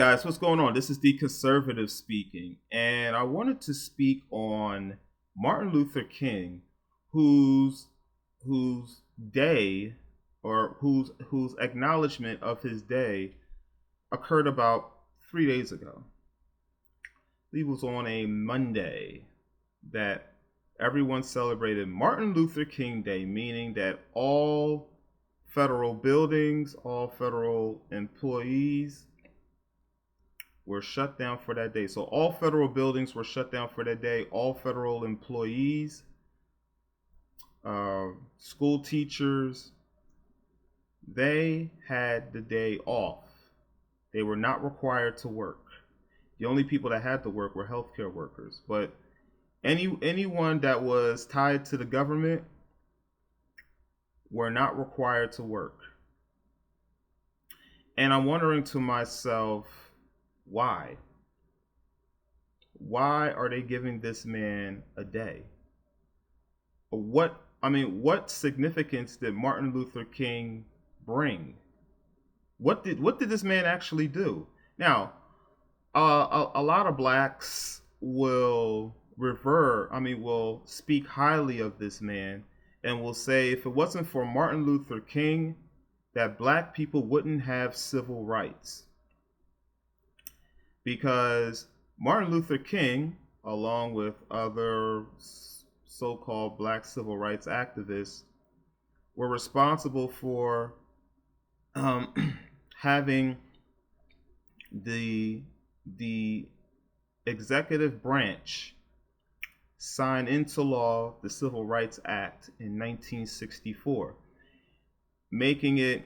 guys, what's going on? This is the conservative speaking, and I wanted to speak on Martin Luther King, whose whose day or whose acknowledgement of his day occurred about 3 days ago. It was on a Monday that everyone celebrated Martin Luther King Day, meaning that all federal buildings, all federal employees were shut down for that day. So all federal buildings were shut down for that day. All federal employees, school teachers, they had the day off. They were not required to work. The only people that had to work were healthcare workers. But anyone that was tied to the government were not required to work. And I'm wondering to myself, why? Why are they giving this man a day? What significance did Martin Luther King bring? What did this man actually do? Now, a lot of blacks will will speak highly of this man and will say if it wasn't for Martin Luther King, that black people wouldn't have civil rights. Because Martin Luther King, along with other so-called black civil rights activists, were responsible for having the executive branch sign into law the Civil Rights Act in 1964, making it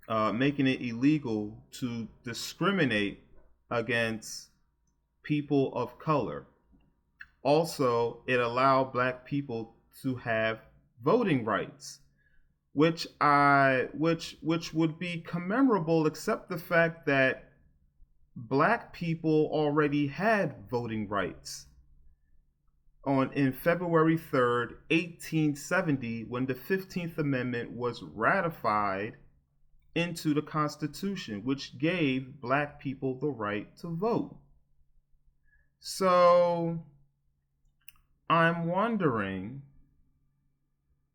illegal to discriminate against people of color. Also, it allowed black people to have voting rights, which would be commemorable, except the fact that black people already had voting rights in February 3rd, 1870, when the 15th Amendment was ratified into the Constitution, which gave black people the right to vote. So I'm wondering,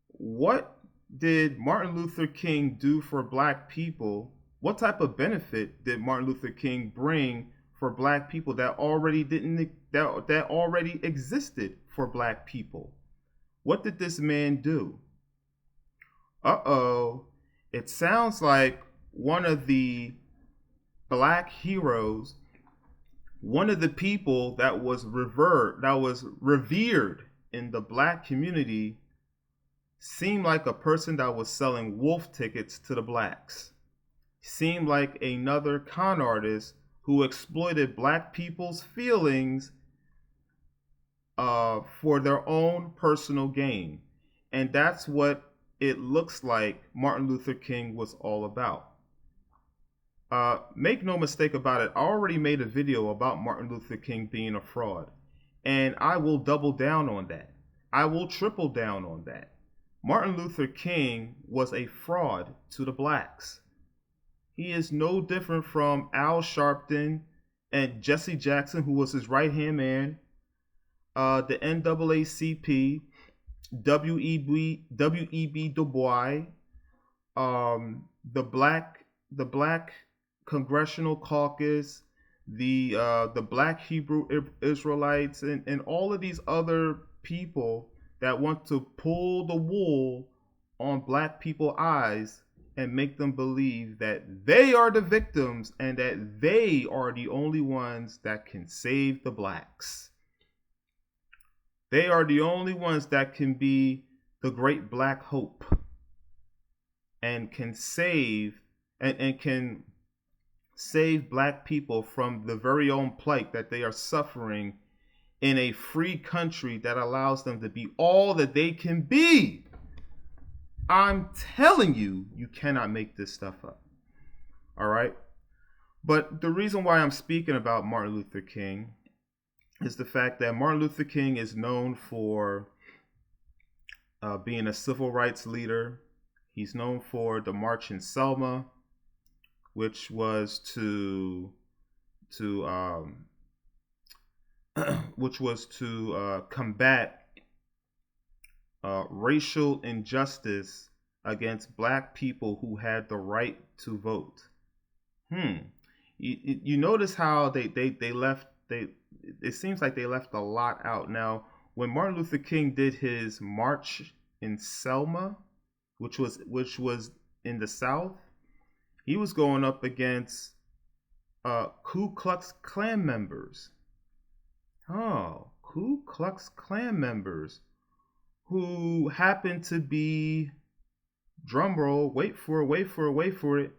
what did Martin Luther King do for black people? What type of benefit did Martin Luther King bring for black people that already existed for black people? What did this man do? It sounds like one of the black heroes, one of the people that was revered in the black community, seemed like a person that was selling wolf tickets to the blacks. Seemed like another con artist who exploited black people's feelings for their own personal gain. And that's what it looks like Martin Luther King was all about. Make no mistake about it, I already made a video about Martin Luther King being a fraud. And I will double down on that. I will triple down on that. Martin Luther King was a fraud to the blacks. He is no different from Al Sharpton and Jesse Jackson, who was his right-hand man, the NAACP, W.E.B. Du Bois, the Black Congressional Caucus, the Black Hebrew Israelites, and all of these other people that want to pull the wool on black people's eyes and make them believe that they are the victims and that they are the only ones that can save the blacks. They are the only ones that can be the great black hope and can save and can save black people from the very own plight that they are suffering in a free country that allows them to be all that they can be. I'm telling you, you cannot make this stuff up. All right? But the reason why I'm speaking about Martin Luther King is the fact that Martin Luther King is known for being a civil rights leader. He's known for the March in Selma. which was to which was to combat racial injustice against black people who had the right to vote. Hmm. You notice how they left they it seems like they left a lot out. Now, when Martin Luther King did his march in Selma, which was in the South, he was going up against Ku Klux Klan members. Oh, Ku Klux Klan members who happened to be, drumroll, wait for it,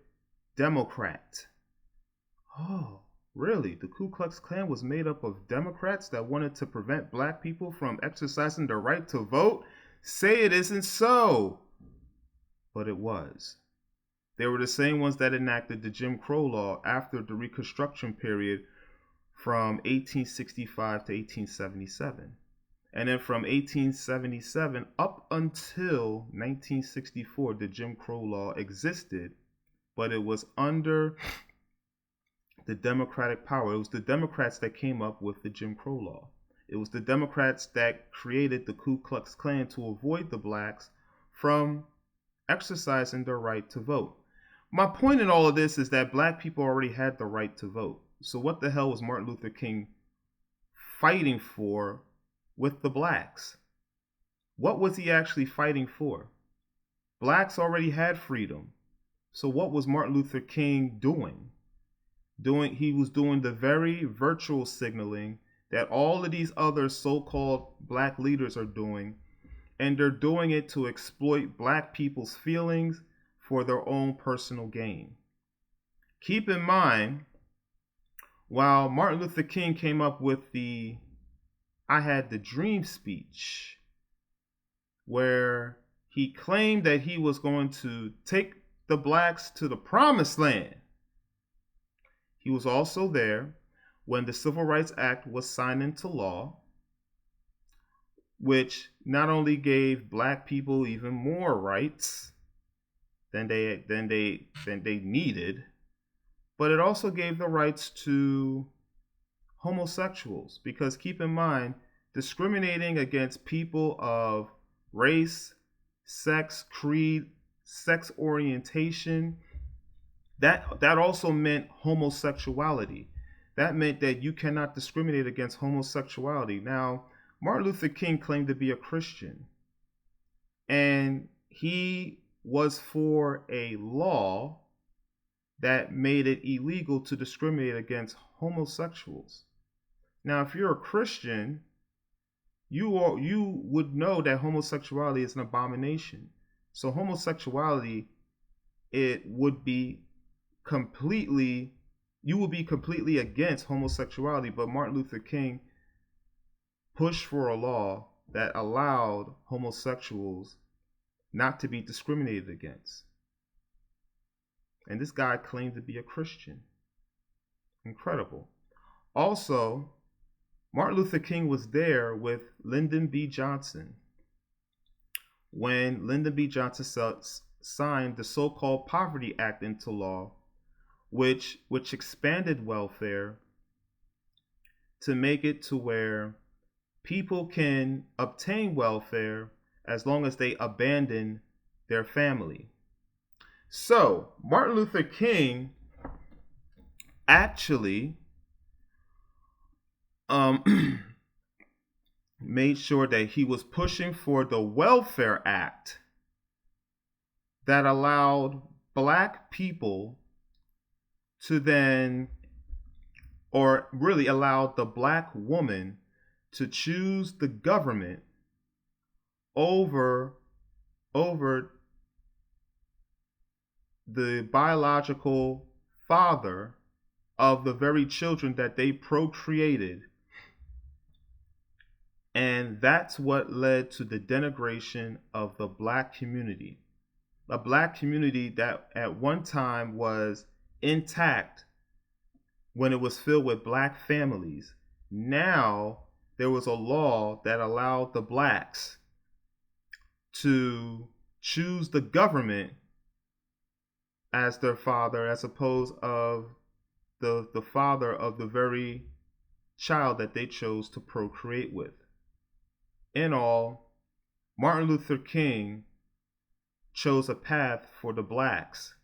Democrat. Oh, really? The Ku Klux Klan was made up of Democrats that wanted to prevent black people from exercising their right to vote? Say it isn't so. But it was. They were the same ones that enacted the Jim Crow law after the Reconstruction period from 1865 to 1877. And then from 1877 up until 1964, the Jim Crow law existed, but it was under the Democratic power. It was the Democrats that came up with the Jim Crow law. It was the Democrats that created the Ku Klux Klan to avoid the blacks from exercising their right to vote. My point in all of this is that black people already had the right to vote. So what the hell was Martin Luther King fighting for with the blacks? What was he actually fighting for? Blacks already had freedom. So what was Martin Luther King doing? He was doing the very virtual signaling that all of these other so-called black leaders are doing, and they're doing it to exploit black people's feelings for their own personal gain. Keep in mind, while Martin Luther King came up with the I Had the Dream speech, where he claimed that he was going to take the blacks to the promised land, he was also there when the Civil Rights Act was signed into law, which not only gave black people even more rights than they needed, but it also gave the rights to homosexuals. Because keep in mind, discriminating against people of race, sex, creed, sex orientation, that also meant homosexuality. That meant that you cannot discriminate against homosexuality. Now, Martin Luther King claimed to be a Christian, and he was for a law that made it illegal to discriminate against homosexuals. Now, if you're a Christian, you would know that homosexuality is an abomination. So homosexuality, it would be completely you would be completely against homosexuality, but Martin Luther King pushed for a law that allowed homosexuals not to be discriminated against. And this guy claimed to be a Christian. Incredible. Also, Martin Luther King was there with Lyndon B. Johnson when Lyndon B. Johnson signed the so-called Poverty Act into law, which expanded welfare to make it to where people can obtain welfare as long as they abandon their family. So, Martin Luther King actually made sure that he was pushing for the Welfare Act that allowed black people to then, or really allowed the black woman to choose the government over the biological father of the very children that they procreated. And that's what led to the denigration of the black community. A black community that at one time was intact when it was filled with black families. Now there was a law that allowed the blacks to choose the government as their father, as opposed of the father of the very child that they chose to procreate with. In all, Martin Luther King chose a path for the blacks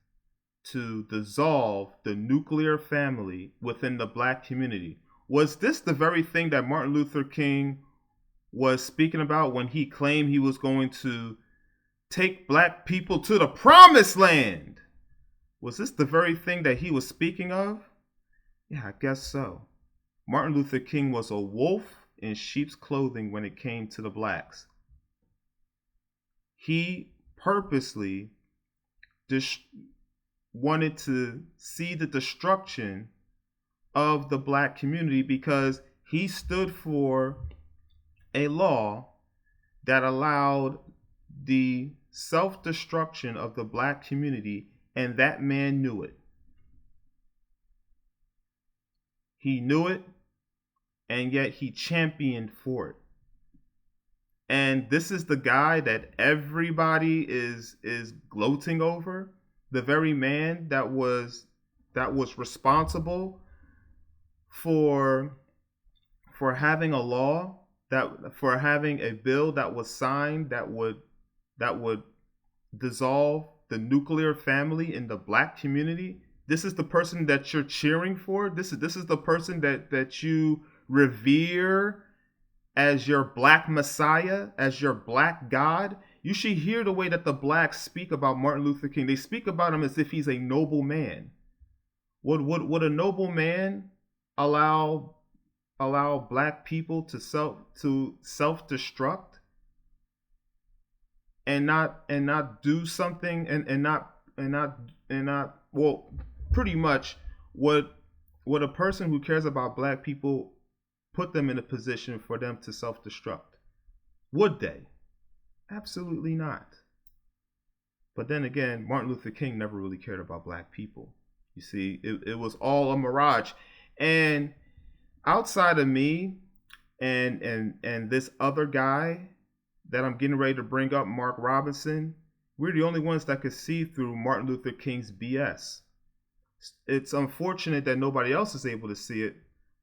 to dissolve the nuclear family within the black community. Was this the very thing that Martin Luther King was speaking about when he claimed he was going to take black people to the promised land? Was this the very thing that he was speaking of? Yeah, I guess so. Martin Luther King was a wolf in sheep's clothing when it came to the blacks. He purposely wanted to see the destruction of the black community because he stood for a law that allowed the self-destruction of the black community, and that man knew it. He knew it, and yet he championed for it. And this is the guy that everybody is gloating over, the very man that was responsible for having a law, that for having a bill that was signed that would dissolve the nuclear family in the black community. This is the person that you're cheering for. This is the person that you revere as your black messiah, as your black God. You should hear the way that the blacks speak about Martin Luther King. They speak about him as if he's a noble man. Would a noble man allow black people to self-destruct and not do something and not well, pretty much would a person who cares about black people put them in a position for them to self-destruct? Would they? Absolutely not. But then again, Martin Luther King never really cared about black people. You see, it was all a mirage. And outside of me and this other guy that I'm getting ready to bring up, Mark Robinson, we're the only ones that could see through Martin Luther King's BS. It's unfortunate that nobody else is able to see it,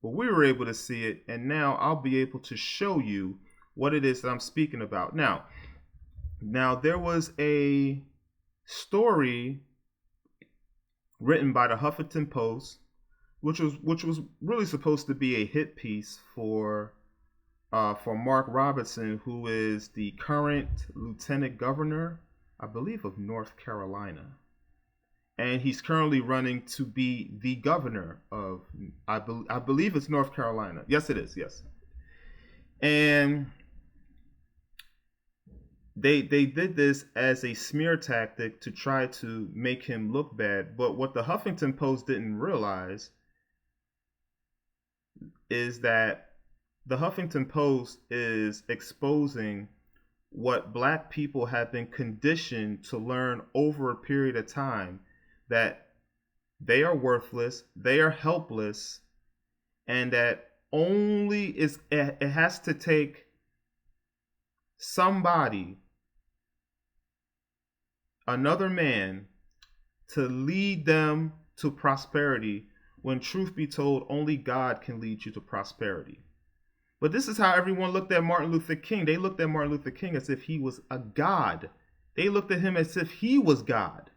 but we were able to see it, and now I'll be able to show you what it is that I'm speaking about. Now there was a story written by the Huffington Post, which was really supposed to be a hit piece for Mark Robinson, who is the current lieutenant governor, I believe, of North Carolina. And he's currently running to be the governor of, I believe it's North Carolina. Yes, it is. Yes. And they did this as a smear tactic to try to make him look bad. But what the Huffington Post didn't realize is that the Huffington Post is exposing what black people have been conditioned to learn over a period of time, that they are worthless, they are helpless, and that it has to take somebody, another man, to lead them to prosperity, when truth be told, only God can lead you to prosperity. But this is how everyone looked at Martin Luther King. They looked at Martin Luther King as if he was a god. They looked at him as if he was God,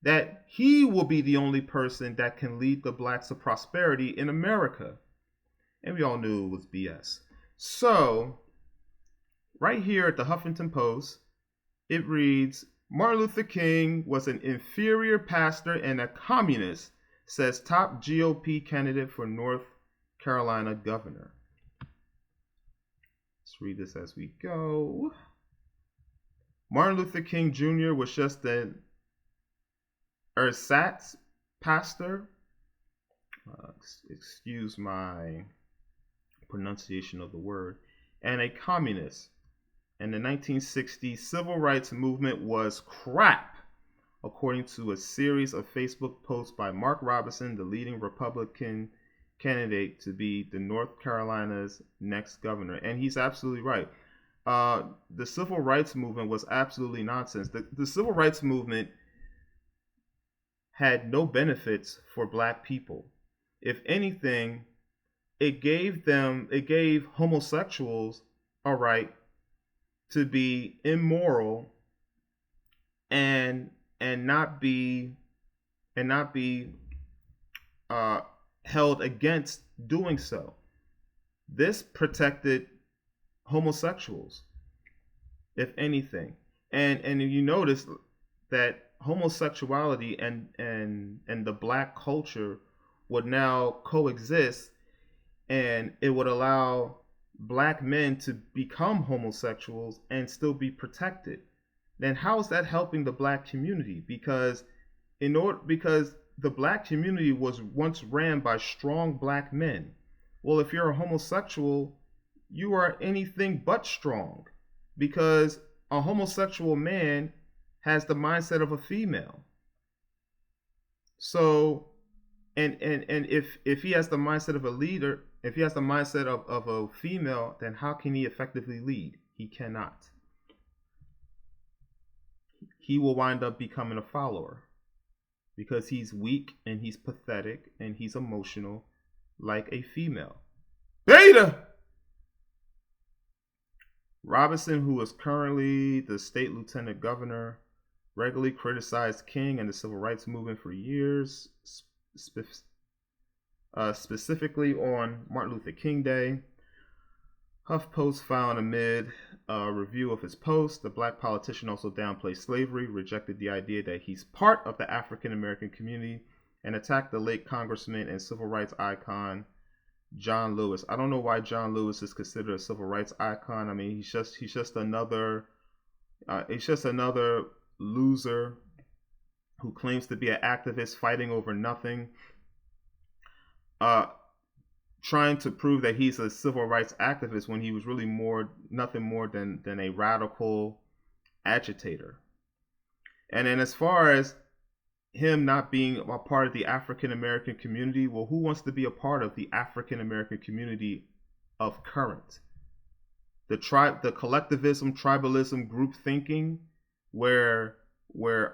that he will be the only person that can lead the blacks to prosperity in America. And we all knew it was BS. So, right here at the Huffington Post, it reads, Martin Luther King was an inferior pastor and a communist, says top GOP candidate for North Carolina governor. Let's read this as we go. Martin Luther King Jr. was just an ersatz pastor. Excuse my pronunciation of the word. And a communist. And the 1960s civil rights movement was crap, according to a series of Facebook posts by Mark Robinson, the leading Republican candidate to be the North Carolina's next governor. And he's absolutely right. The civil rights movement was absolutely nonsense. The civil rights movement had no benefits for black people. If anything, it gave homosexuals a right to be immoral and and not be and not be uh, held against doing so. This protected homosexuals, if anything, and you notice that homosexuality and the black culture would now coexist, and it would allow black men to become homosexuals and still be protected. Then how is that helping the black community? Because the black community was once ran by strong black men. Well, if you're a homosexual, you are anything but strong, because a homosexual man has the mindset of a female. So, and if he has the mindset of a leader, if he has the mindset of a female, then how can he effectively lead? He cannot. He will wind up becoming a follower because he's weak and he's pathetic and he's emotional like a female. Beta! Robinson, who is currently the state lieutenant governor, regularly criticized King and the civil rights movement for years, specifically on Martin Luther King Day. HuffPost found amid a review of his post, the black politician also downplayed slavery, rejected the idea that he's part of the African American community, and attacked the late congressman and civil rights icon John Lewis. I don't know why John Lewis is considered a civil rights icon. I mean, he's just another loser who claims to be an activist fighting over nothing, trying to prove that he's a civil rights activist when he was really nothing more than a radical agitator. And then as far as him not being a part of the African American community, well, who wants to be a part of the African American community of current? The collectivism, tribalism, group thinking, where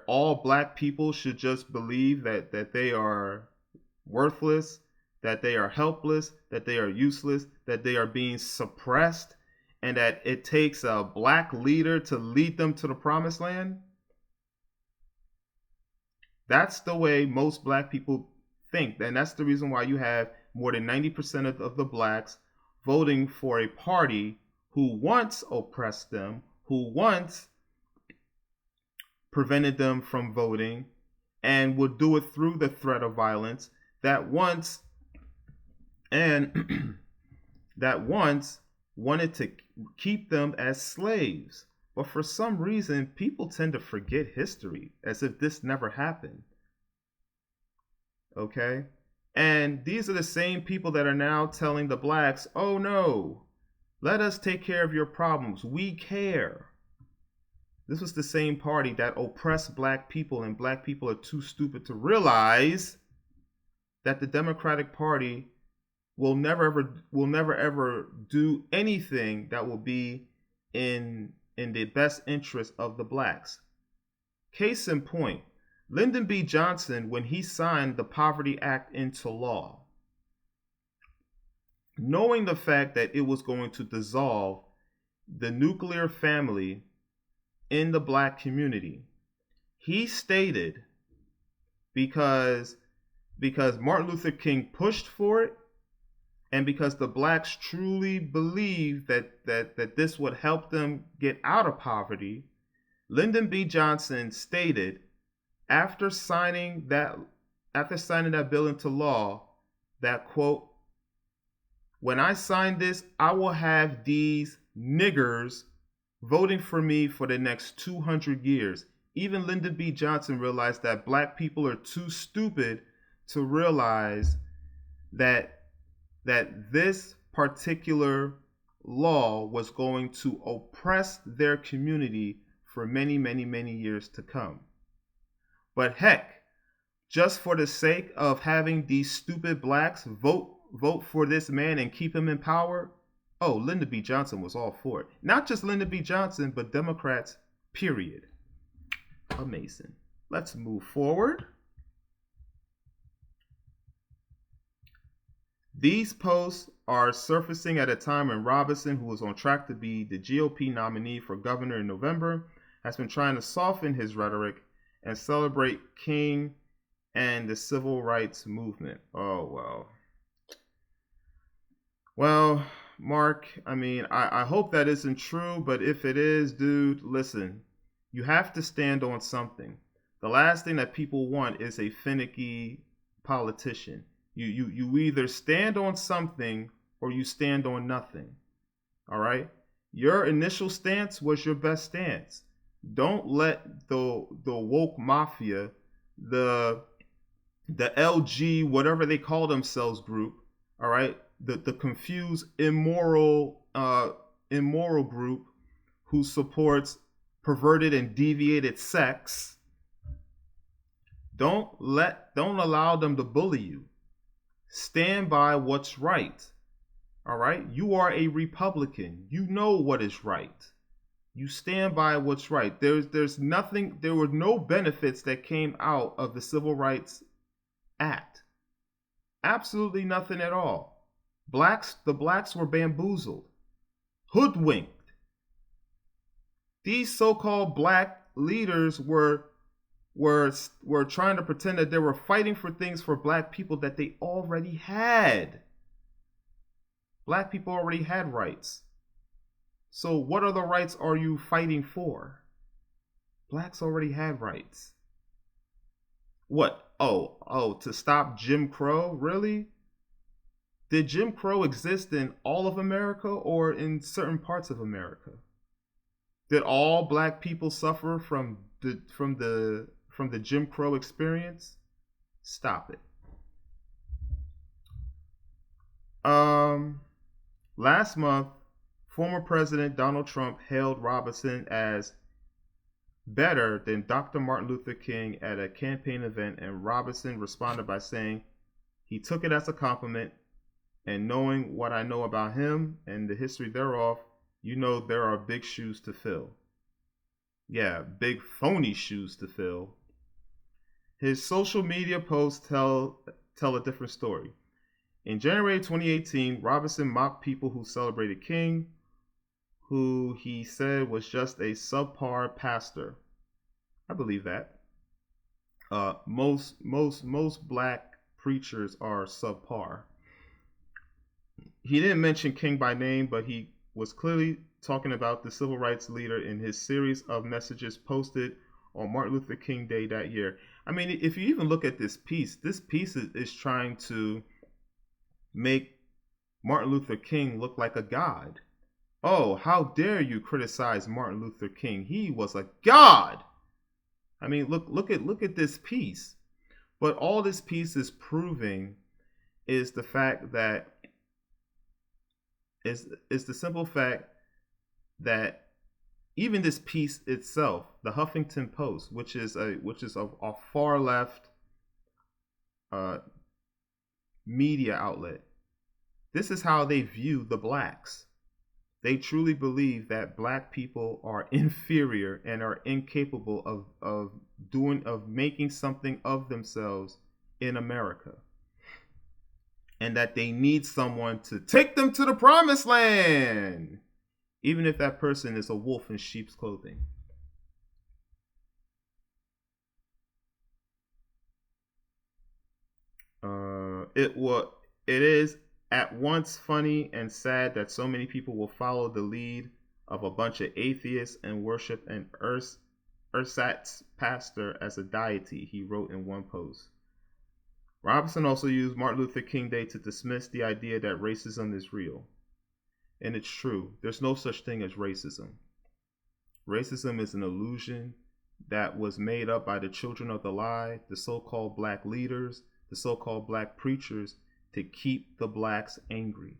all black people should just believe that they are worthless, that they are helpless, that they are useless, that they are being suppressed, and that it takes a black leader to lead them to the promised land. That's the way most black people think. And that's the reason why you have more than 90% of the blacks voting for a party who once oppressed them, who once prevented them from voting, and would do it through the threat of violence, that once wanted to keep them as slaves. But for some reason, people tend to forget history as if this never happened. Okay? And these are the same people that are now telling the blacks, oh no, let us take care of your problems. We care. This was the same party that oppressed black people, and black people are too stupid to realize that the Democratic Party will never ever do anything that will be in the best interest of the blacks. Case in point, Lyndon B. Johnson, when he signed the Poverty Act into law, knowing the fact that it was going to dissolve the nuclear family in the black community, he stated, because Martin Luther King pushed for it, and because the blacks truly believed that this would help them get out of poverty, Lyndon B. Johnson stated, after signing that bill into law, that, quote, when I sign this, I will have these niggers voting for me for the next 200 years. Even Lyndon B. Johnson realized that black people are too stupid to realize that this particular law was going to oppress their community for many, many, many years to come. But heck, just for the sake of having these stupid blacks vote for this man and keep him in power, oh, Lyndon B. Johnson was all for it. Not just Lyndon B. Johnson, but Democrats, period. Amazing. Let's move forward. These posts are surfacing at a time when Robinson, who was on track to be the GOP nominee for governor in November, has been trying to soften his rhetoric and celebrate King and the civil rights movement. Oh, well. Well, Mark, I mean, I hope that isn't true, but if it is, dude, listen, you have to stand on something. The last thing that people want is a finicky politician. You either stand on something or you stand on nothing. All right? Your initial stance was your best stance. Don't let the woke mafia, the LG, whatever they call themselves group, all right, the confused immoral group who supports perverted and deviated sex, don't allow them to bully you. Stand by what's right. All right? You are a Republican. You know what is right. You stand by what's right. There's nothing, there were no benefits that came out of the Civil Rights Act. Absolutely nothing at all. The blacks were bamboozled, hoodwinked. These so-called black leaders were trying to pretend that they were fighting for things for black people that they already had. Black people already had rights. So what other rights are you fighting for? Blacks already had rights. What? Oh, to stop Jim Crow? Really? Did Jim Crow exist in all of America or in certain parts of America? Did all black people suffer from the Jim Crow experience? Stop it. Last month, former President Donald Trump hailed Robinson as better than Dr. Martin Luther King at a campaign event, and Robinson responded by saying he took it as a compliment, and knowing what I know about him and the history thereof, you know there are big shoes to fill. Yeah, big phony shoes to fill. His social media posts tell a different story. In January 2018, Robinson mocked people who celebrated King, who he said was just a subpar pastor. I believe that. Most black preachers are subpar. He didn't mention King by name, but he was clearly talking about the civil rights leader in his series of messages posted on Martin Luther King Day that year. I mean, if you even look at this piece is trying to make Martin Luther King look like a god. Oh, how dare you criticize Martin Luther King? He was a god. I mean, look at this piece. But all this piece is proving is the fact that is the simple fact that even this piece itself, the Huffington Post, which is a far left media outlet, this is how they view the blacks. They truly believe that black people are inferior and are incapable of making something of themselves in America. And that they need someone to take them to the promised land, even if that person is a wolf in sheep's clothing. It is at once funny and sad that so many people will follow the lead of a bunch of atheists and worship an ersatz pastor as a deity, he wrote in one post. Robinson also used Martin Luther King Day to dismiss the idea that racism is real. And it's true. There's no such thing as racism. Racism is an illusion that was made up by the children of the lie, the so-called black leaders, the so-called black preachers, to keep the blacks angry.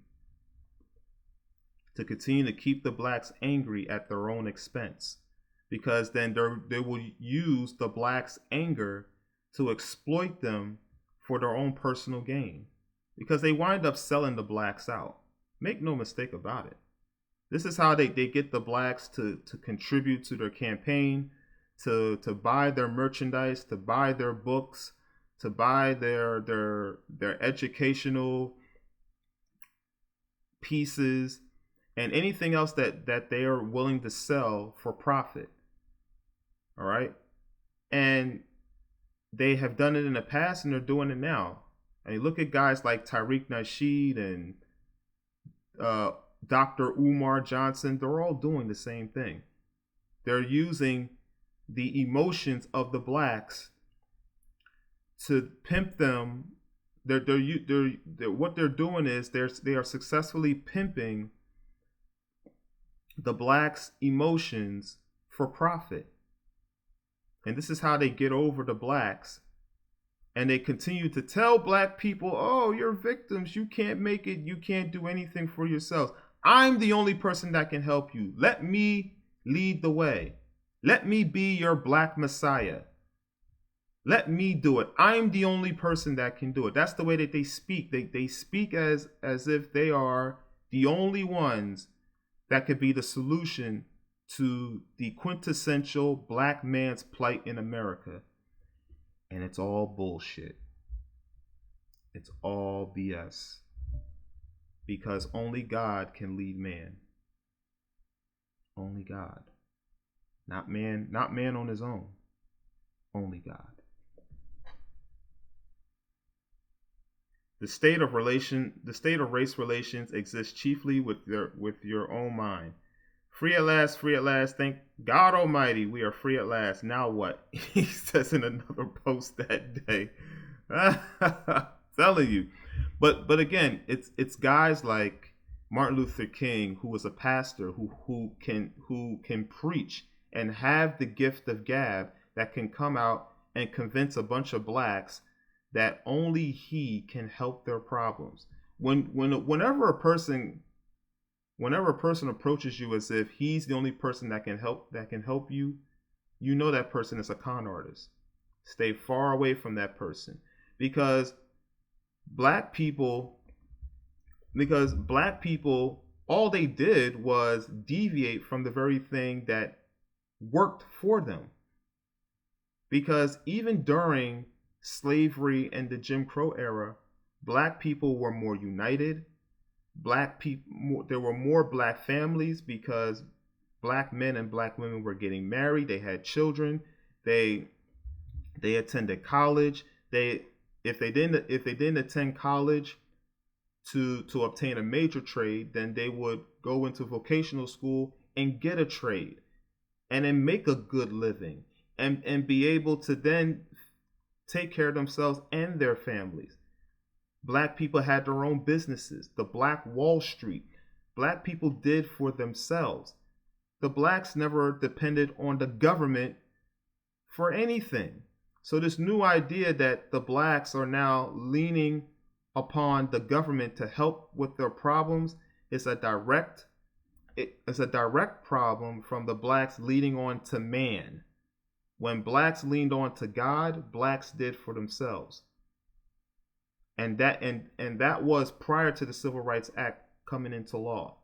To continue to keep the blacks angry at their own expense. Because then they will use the blacks' anger to exploit them for their own personal gain. Because they wind up selling the blacks out. Make no mistake about it. This is how they get the blacks to contribute to their campaign, to buy their merchandise, to buy their books, to buy their educational pieces, and anything else that they are willing to sell for profit. All right. And they have done it in the past and they're doing it now. I mean, look at guys like Tariq Nasheed and uh, Dr. Umar Johnson. They're all doing the same thing. They're using the emotions of the blacks to pimp them. What they're doing is they are successfully pimping the blacks' emotions for profit. And this is how they get over the blacks. And they continue to tell black people, oh, you're victims. You can't make it. You can't do anything for yourselves. I'm the only person that can help you. Let me lead the way. Let me be your black messiah. Let me do it. I'm the only person that can do it. That's the way that they speak. They speak as if they are the only ones that could be the solution to the quintessential black man's plight in America. And it's all bullshit. It's all BS. Because only God can lead man. Only God. Not man on his own. Only God. The state of race relations exists chiefly with your own mind. Free at last, thank God Almighty, we are free at last. Now what? He says in another post that day. Telling you. But again, it's guys like Martin Luther King, who was a pastor, who can preach and have the gift of gab, that can come out and convince a bunch of blacks that only he can help their problems. Whenever a person approaches you as if he's the only person that can help you, you know that person is a con artist. Stay far away from that person, because black people all they did was deviate from the very thing that worked for them. Because even during slavery and the Jim Crow era, black people were more united. There were more black families because black men and black women were getting married. They had children. They attended college. If they didn't attend college to obtain a major trade, then they would go into vocational school and get a trade, and then make a good living, and be able to then take care of themselves and their families. Black people had their own businesses. The Black Wall Street. Black people did for themselves. The blacks never depended on the government for anything. So this new idea that the blacks are now leaning upon the government to help with their problems is a direct problem from the blacks leading on to man. When blacks leaned on to God, blacks did for themselves. And that was prior to the Civil Rights Act coming into law.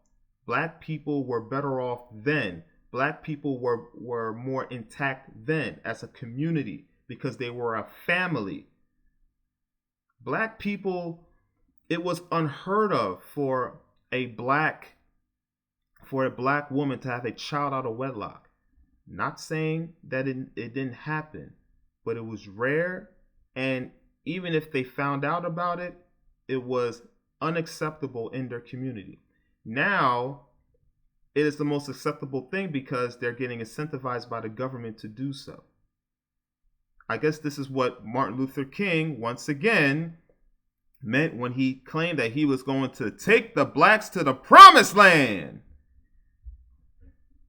Black people were better off then. Black people were more intact then as a community because they were a family. Black people, it was unheard of for a black woman to have a child out of wedlock. Not saying that it didn't happen, but it was rare, and even if they found out about it, it was unacceptable in their community. Now, it is the most acceptable thing because they're getting incentivized by the government to do so. I guess this is what Martin Luther King, once again, meant when he claimed that he was going to take the blacks to the promised land.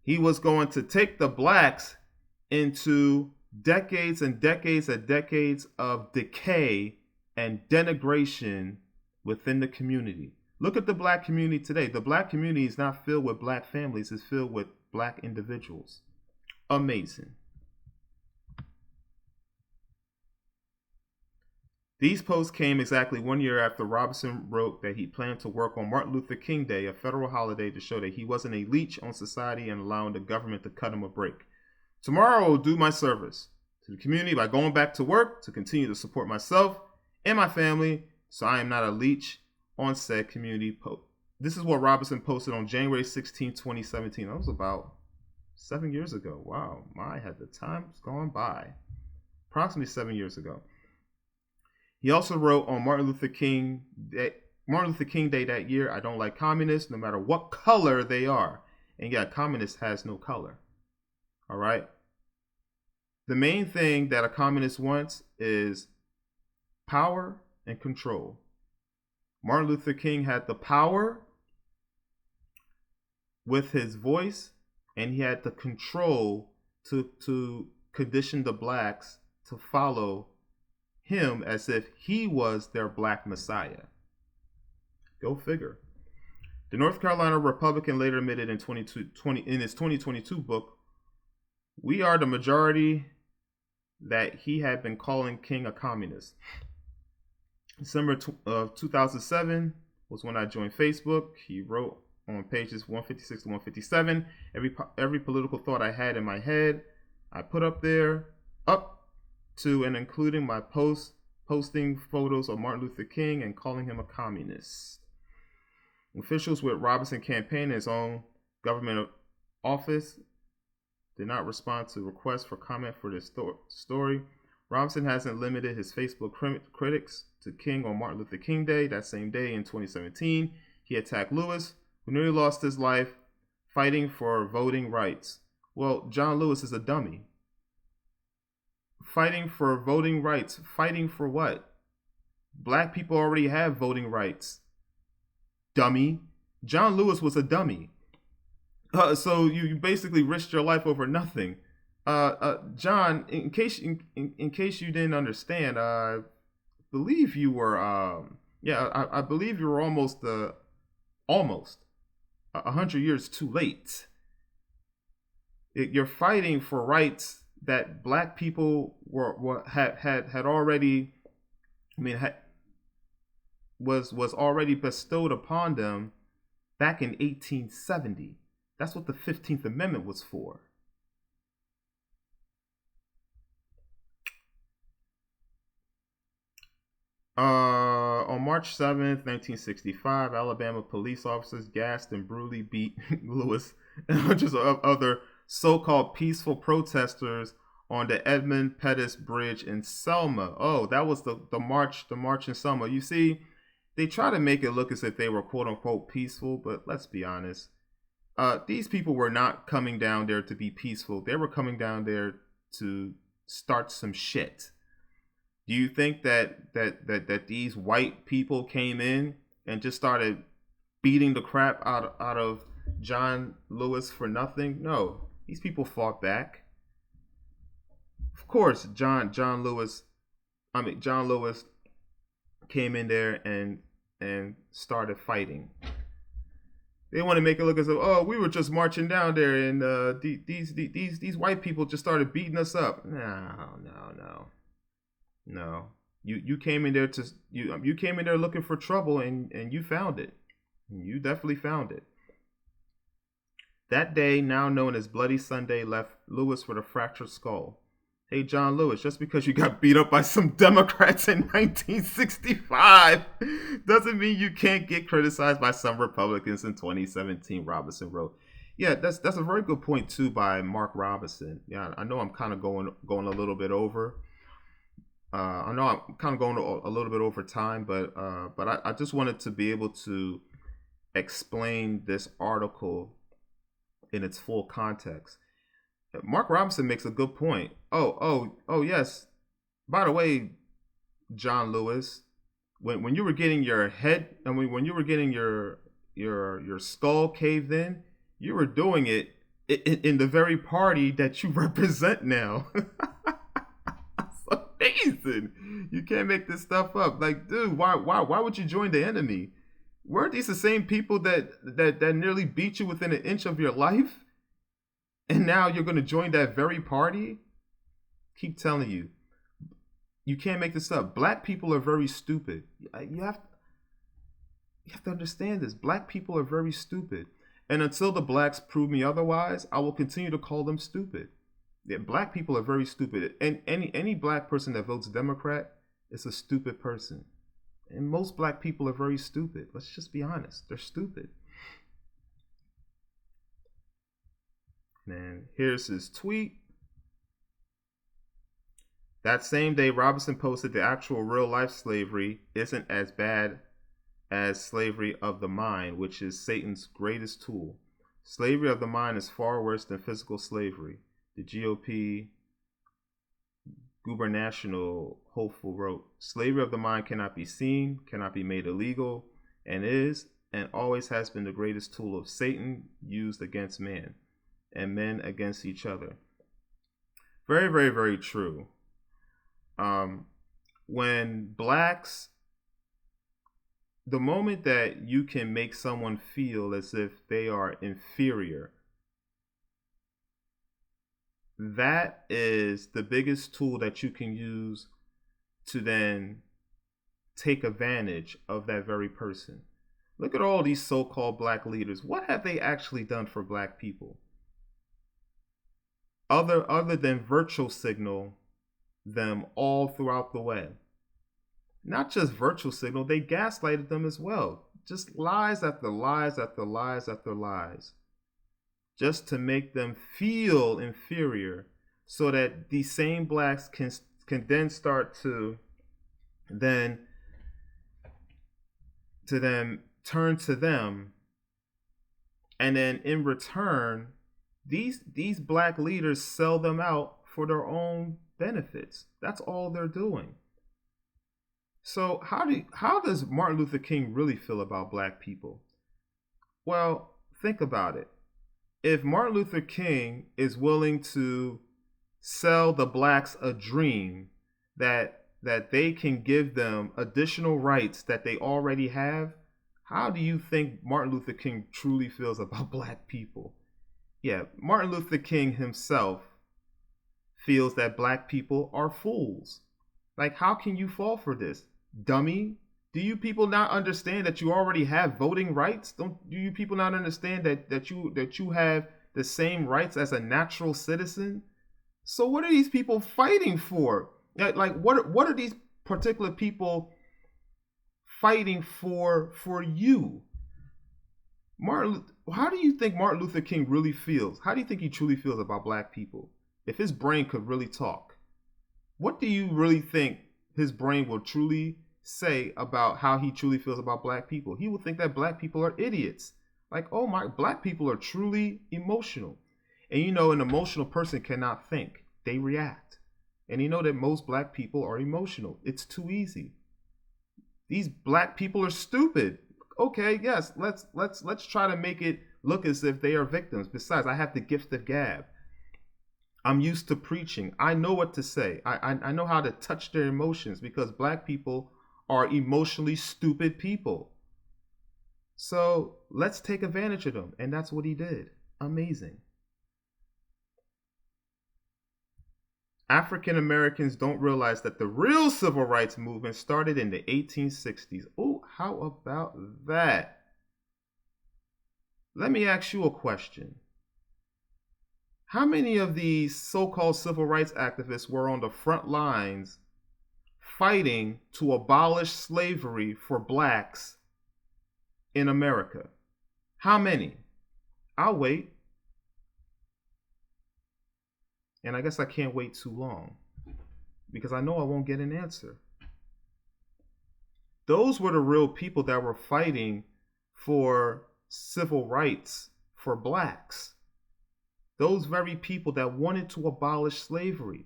He was going to take the blacks into decades and decades and decades of decay and denigration within the community. Look at the black community today. The black community is not filled with black families. It's filled with black individuals. Amazing. These posts came exactly 1 year after Robinson wrote that he planned to work on Martin Luther King Day, a federal holiday, to show that he wasn't a leech on society and allowing the government to cut him a break. Tomorrow I will do my service to the community by going back to work to continue to support myself and my family, so I am not a leech on said community This is what Robinson posted on January 16, 2017. That was about 7 years ago. Wow, my, had the time's gone by. Approximately 7 years ago. He also wrote on Martin Luther King Day that year, I don't like communists no matter what color they are. And yeah, communist has no color. All right. The main thing that a communist wants is power and control. Martin Luther King had the power with his voice, and he had the control to condition the blacks to follow him as if he was their black messiah. Go figure. The North Carolina Republican later admitted in his 2022 book, "We are the majority," that he had been calling King a communist. December of 2007 was when I joined Facebook. He wrote on pages 156 to 157, every political thought I had in my head, I put up there, up to and including my posting photos of Martin Luther King and calling him a communist. Officials with Robinson campaign in his own government office did not respond to requests for comment for this story. Robinson hasn't limited his Facebook critics to King on Martin Luther King Day. That same day in 2017, he attacked Lewis, who nearly lost his life fighting for voting rights. Well, John Lewis is a dummy. Fighting for voting rights. Fighting for what? Black people already have voting rights. Dummy. John Lewis was a dummy. So you basically risked your life over nothing. John, in case you didn't understand, I believe you were, I believe you were almost 100 years too late. You're fighting for rights that black people had already, was already bestowed upon them back in 1870. That's what the 15th Amendment was for. On March 7th, 1965, Alabama police officers gassed and brutally beat Lewis and hundreds of other so-called peaceful protesters on the Edmund Pettus Bridge in Selma. Oh, that was the march in Selma. You see, they try to make it look as if they were quote-unquote peaceful, but let's be honest. These people were not coming down there to be peaceful. They were coming down there to start some shit. Do you think that these white people came in and just started beating the crap out of John Lewis for nothing? No, these people fought back. Of course, John Lewis came in there and started fighting. They want to make it look as though, we were just marching down there and these white people just started beating us up. No. You came in there you came in there looking for trouble and you found it. You definitely found it. That day, now known as Bloody Sunday, left Lewis with a fractured skull. Hey, John Lewis, just because you got beat up by some Democrats in 1965 doesn't mean you can't get criticized by some Republicans in 2017, Robinson wrote. Yeah, that's a very good point, too, by Mark Robinson. Yeah, I know I'm kind of going a little bit over. I know I'm kind of going a little bit over time, but I just wanted to be able to explain this article in its full context. Mark Robinson makes a good point. Oh, yes. By the way, John Lewis, when you were getting your head, when you were getting your skull caved in, you were doing it in the very party that you represent now. That's amazing. You can't make this stuff up. Like, dude, why would you join the enemy? Weren't these the same people that nearly beat you within an inch of your life? And now you're going to join that very party? Keep telling you. You can't make this up. Black people are very stupid. You have to understand this. Black people are very stupid. And until the blacks prove me otherwise, I will continue to call them stupid. Yeah, black people are very stupid. And any black person that votes Democrat is a stupid person. And most black people are very stupid. Let's just be honest. They're stupid. And here's his tweet. That same day, Robinson posted the actual real life slavery isn't as bad as slavery of the mind, which is Satan's greatest tool. Slavery of the mind is far worse than physical slavery. The GOP gubernatorial hopeful wrote, slavery of the mind cannot be seen, cannot be made illegal, and is and always has been the greatest tool of Satan used against man and men against each other. Very, very, very true. When blacks, the moment that you can make someone feel as if they are inferior, that is the biggest tool that you can use to then take advantage of that very person. Look at all these so-called black leaders. What have they actually done for black people? Other than virtual signal them all throughout the way. Not just virtual signal, they gaslighted them as well. Just lies after lies after lies after lies. Just to make them feel inferior so that these same blacks can then start to then turn to them, and then in return these black leaders sell them out for their own benefits. That's all they're doing. So how does Martin Luther King really feel about black people? Well, think about it. If Martin Luther King is willing to sell the blacks a dream that they can give them additional rights that they already have, how do you think Martin Luther King truly feels about black people? Yeah, Martin Luther King himself feels that black people are fools. Like, how can you fall for this? Dummy. Do you people not understand that you already have voting rights? Do you people not understand that you have the same rights as a natural citizen? So what are these people fighting for? Like what are these particular people fighting for you? How do you think Martin Luther King really feels? How do you think he truly feels about black people? If his brain could really talk, what do you really think his brain will truly say about how he truly feels about black people? He would think that black people are idiots. Like, oh my, black people are truly emotional. And you know, an emotional person cannot think. They react. And you know that most black people are emotional. It's too easy. These black people are stupid. Okay, yes, let's try to make it look as if they are victims. Besides, I have the gift of gab. I'm used to preaching. I know what to say. I know how to touch their emotions because black people are emotionally stupid people. So let's take advantage of them. And that's what he did. Amazing. African Americans don't realize that the real civil rights movement started in the 1860s. Oh, how about that? Let me ask you a question. How many of these so-called civil rights activists were on the front lines fighting to abolish slavery for blacks in America? How many? I'll wait. And I guess I can't wait too long because I know I won't get an answer. Those were the real people that were fighting for civil rights for blacks. Those very people that wanted to abolish slavery.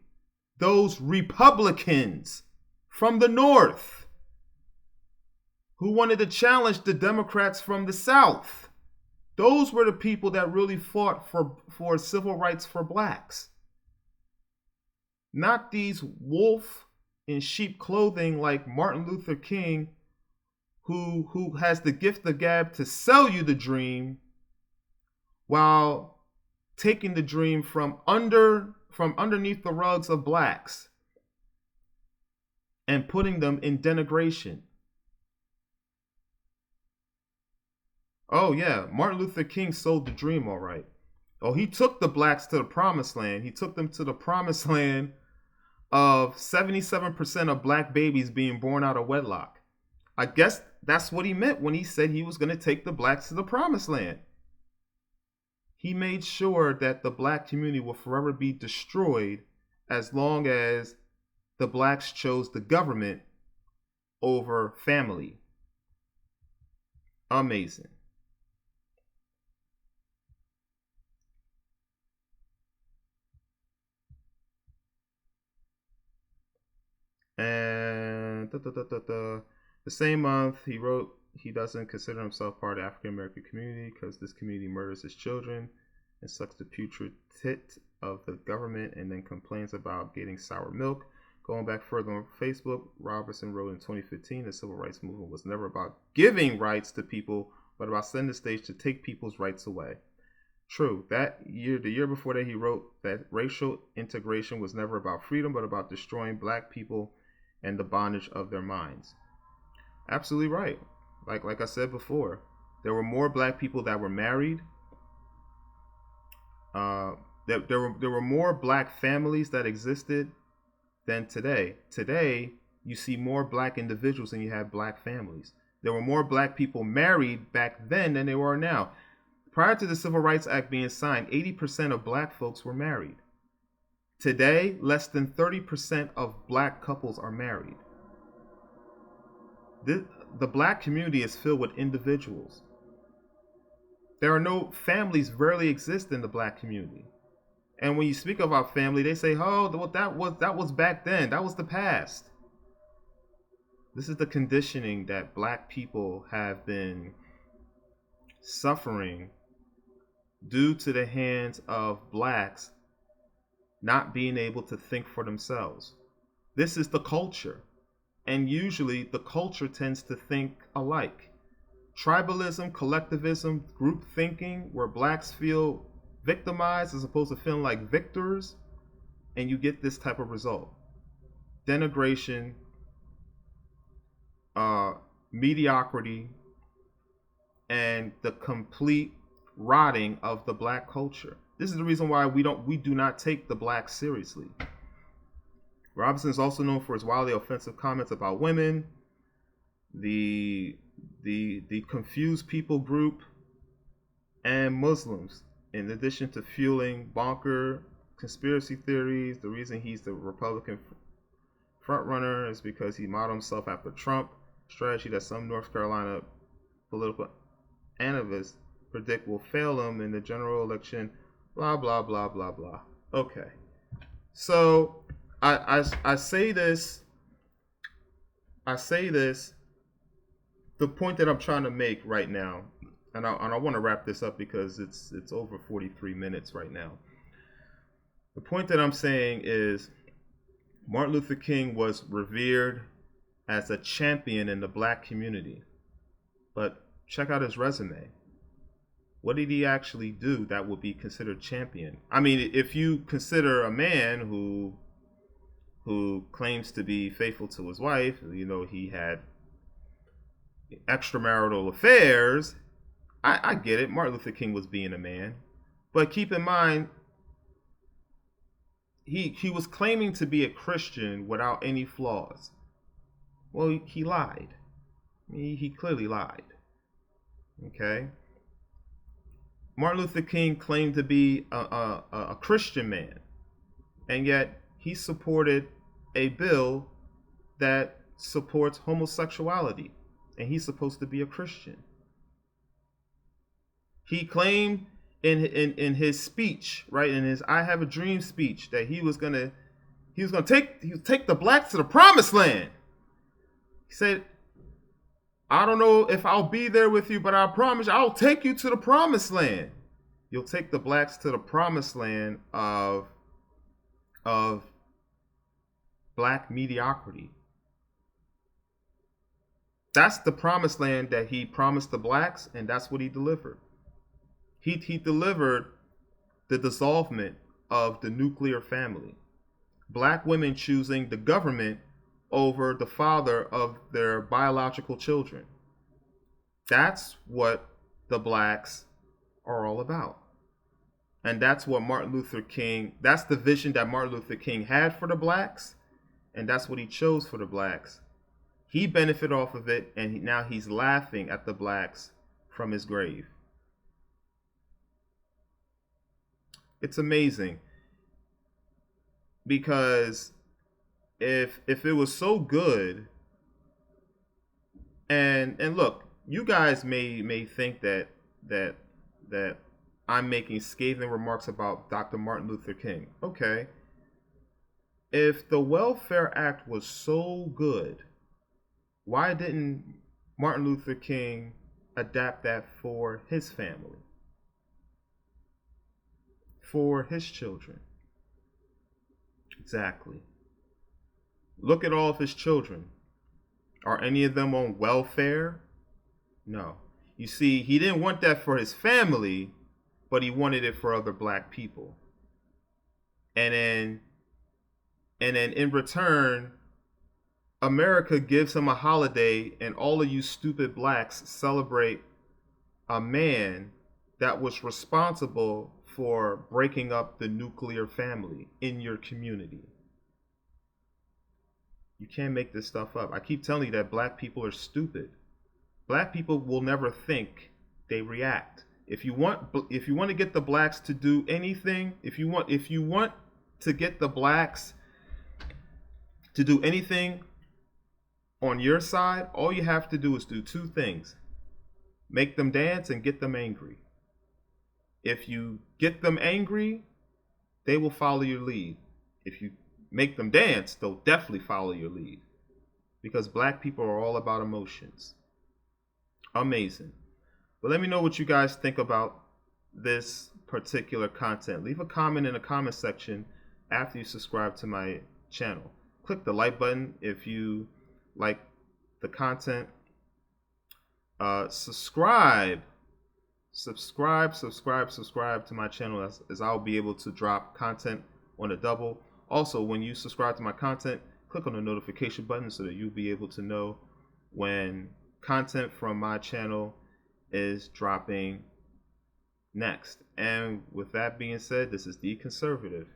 Those Republicans from the North who wanted to challenge the Democrats from the South. Those were the people that really fought for civil rights for blacks. Not these wolf in sheep clothing like Martin Luther King, who has the gift of gab to sell you the dream while taking the dream from underneath the rugs of blacks and putting them in denigration. Oh yeah, Martin Luther King sold the dream all right. Oh, he took the blacks to the promised land. He took them to the promised land of 77% of black babies being born out of wedlock. I guess that's what he meant when he said he was going to take the blacks to the promised land. He made sure that the black community will forever be destroyed as long as the blacks chose the government over family. Amazing. And the same month, he wrote he doesn't consider himself part of the African American community because this community murders his children and sucks the putrid tit of the government and then complains about getting sour milk. Going back further on Facebook, Robertson wrote in 2015 the civil rights movement was never about giving rights to people, but about setting the stage to take people's rights away. True, that year, the year before that, he wrote that racial integration was never about freedom, but about destroying black people and the bondage of their minds. Absolutely right. Like I said before, there were more black people that were married. There were more black families that existed than today. Today, you see more black individuals than you have black families. There were more black people married back then than there are now. Prior to the Civil Rights Act being signed, 80% of black folks were married. Today, less than 30% of black couples are married. The black community is filled with individuals. There are no families rarely exist in the black community. And when you speak about family, they say, "Oh, well, that was back then. That was the past." This is the conditioning that black people have been suffering due to the hands of blacks not being able to think for themselves. This is the culture. And usually the culture tends to think alike. Tribalism, collectivism, group thinking, where blacks feel victimized as opposed to feeling like victors, and you get this type of result. Denigration, mediocrity, and the complete rotting of the black culture. This is the reason why we do not take the blacks seriously. Robinson is also known for his wildly offensive comments about women, the confused people group, and Muslims. In addition to fueling bonker conspiracy theories, the reason he's the Republican frontrunner is because he modeled himself after Trump, strategy that some North Carolina political analysts predict will fail him in the general election. Blah blah blah blah blah. Okay, so I say this. The point that I'm trying to make right now, and I want to wrap this up because it's over 43 minutes right now. The point that I'm saying is Martin Luther King was revered as a champion in the black community. But check out his resume. What did he actually do that would be considered champion? I mean, if you consider a man who claims to be faithful to his wife, he had extramarital affairs, I get it. Martin Luther King was being a man. But keep in mind, he was claiming to be a Christian without any flaws. Well, he lied. He clearly lied. Okay? Martin Luther King claimed to be a Christian man, and yet he supported a bill that supports homosexuality, and he's supposed to be a Christian. He claimed in his speech, right, in his "I Have a Dream" speech, that he was gonna take the blacks to the promised land. He said, "I don't know if I'll be there with you, but I promise I'll take you to the promised land." You'll take the blacks to the promised land of black mediocrity. That's the promised land that he promised the blacks, and that's what he delivered. He delivered the dissolvement of the nuclear family. Black women choosing the government over the father of their biological children. That's what the blacks are all about. And that's what that's the vision that Martin Luther King had for the blacks, and that's what he chose for the blacks. He benefited off of it, and now he's laughing at the blacks from his grave. It's amazing because if it was so good, and look, you guys may think that that I'm making scathing remarks about Dr. Martin Luther King. Okay, if the Welfare Act was so good, why didn't Martin Luther King adapt that for his family, for his children? Exactly. Look at all of his children. Are any of them on welfare? No. You see, he didn't want that for his family, but he wanted it for other black people. And then in return, America gives him a holiday, and all of you stupid blacks celebrate a man that was responsible for breaking up the nuclear family in your community. You can't make this stuff up. I keep telling you that black people are stupid. Black people will never think, they react. If you want to get the blacks to do anything, if you want to get the blacks to do anything on your side, all you have to do is do two things. Make them dance and get them angry. If you get them angry, they will follow your lead. If you make them dance, they'll definitely follow your lead. Because black people are all about emotions. Amazing. But let me know what you guys think about this particular content. Leave a comment in the comment section after you subscribe to my channel. Click the like button if you like the content. Subscribe to my channel, as I'll be able to drop content on a double. Also, when you subscribe to my content, click on the notification button so that you'll be able to know when content from my channel is dropping next. And with that being said, this is The Conservative.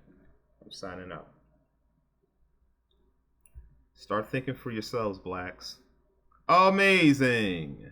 I'm signing out. Start thinking for yourselves, blacks. Amazing.